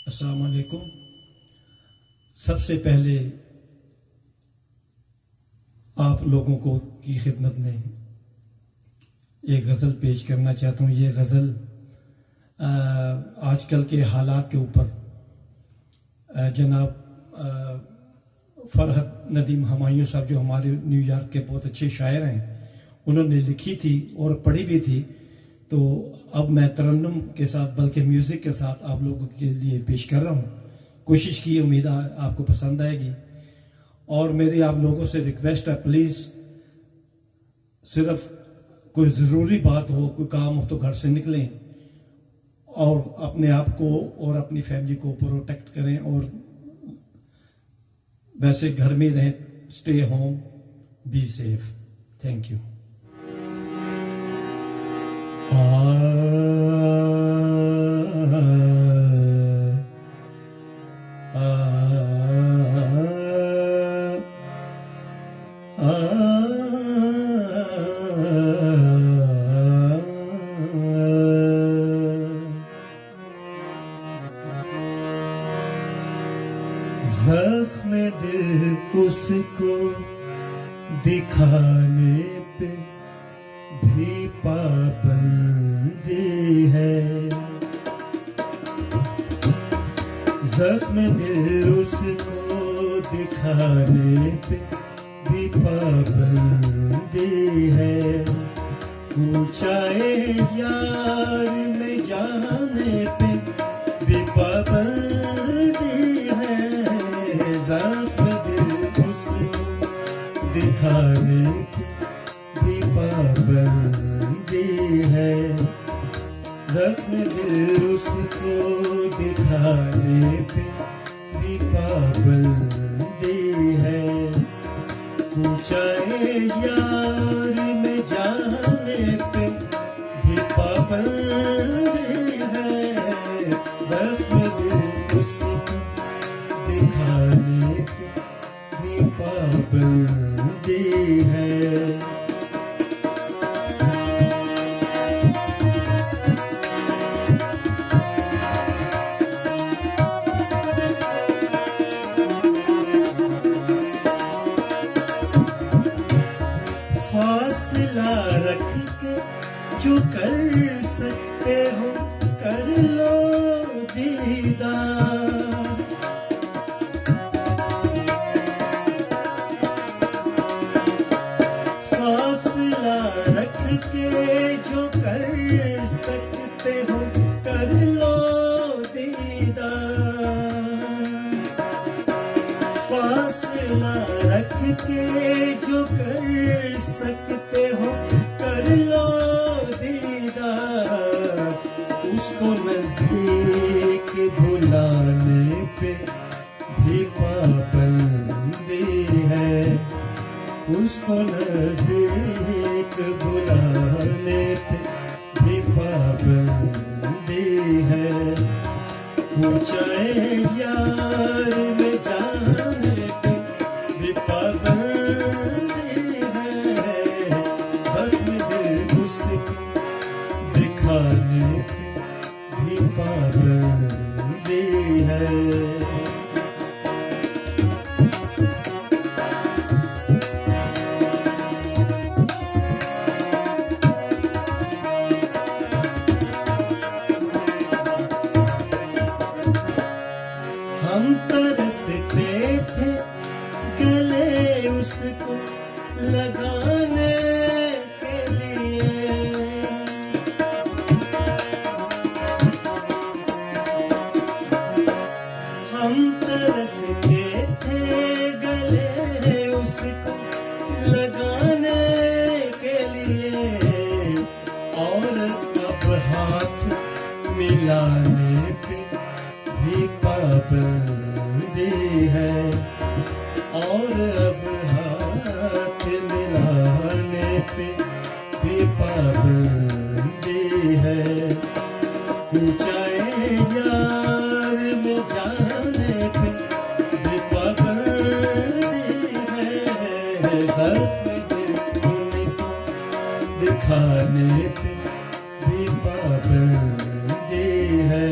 अस्सलाम वालेकुम। सबसे पहले आप लोगों को की खिदमत में एक गज़ल पेश करना चाहता हूँ। ये गज़ल आजकल के हालात के ऊपर जनाब फरहत नदीम हमायूं साहब जो हमारे न्यूयॉर्क के बहुत अच्छे शायर हैं, उन्होंने लिखी थी और पढ़ी भी थी। तो अब मैं तरन्नुम के साथ बल्कि म्यूज़िक के साथ आप लोगों के लिए पेश कर रहा हूँ। कोशिश की, उम्मीद आपको पसंद आएगी। और मेरी आप लोगों से रिक्वेस्ट है, प्लीज़ सिर्फ कोई ज़रूरी बात हो, कोई काम हो तो घर से निकलें और अपने आप को और अपनी फैमिली को प्रोटेक्ट करें, और वैसे घर में रहें। Stay home, be safe. Thank you. ज़ख्म दिल उसको दिखाने पे भी पाबंदी है। ज़ख्म दिल उसको दिखाने पे भी पाबंदी है। ऊंचाए यार में जाने पे भी पाबंदी है। ज़ख्म दिल उसको दिखाने पे भी पाबंदी है। ज़ख्म दिल उसको दिखाने पे भी पाबंदी है। ऊंचाए यार में जाने पे भी पाबंदी है। ज़ख्म दिल उसको दिखाने पे भी पाबंदी है। फासला रख के जो कर सकते हो कर लो दीदार। फासला रख के जो कर सकते हो कर लो दीदार। फासला रख के जो कर सकते हो कर लो दीदार। उसको नजदीक बुलाने पे भी पाबंदी है। उसको नजदीक बुलाने पे भी पाबंदी है। ऊंचाए यार में जाने पे भी पाबंदी है। ज़ख्म दिल उसको दिखाने पे भी पाबंदी है। हम तरसते थे गले उसको लगाने के लिए। हम तरसते थे गले उसको लगाने के लिए। और अब हाथ मिलाने पे भी पाबंदी है। और अब हाथ मिलाने पे भी पाबंदी है। ऊंचाए यार में जाने पे भी पाबंदी है। ज़ख्म दिल उनको दिखाने पे भी पाबंदी है।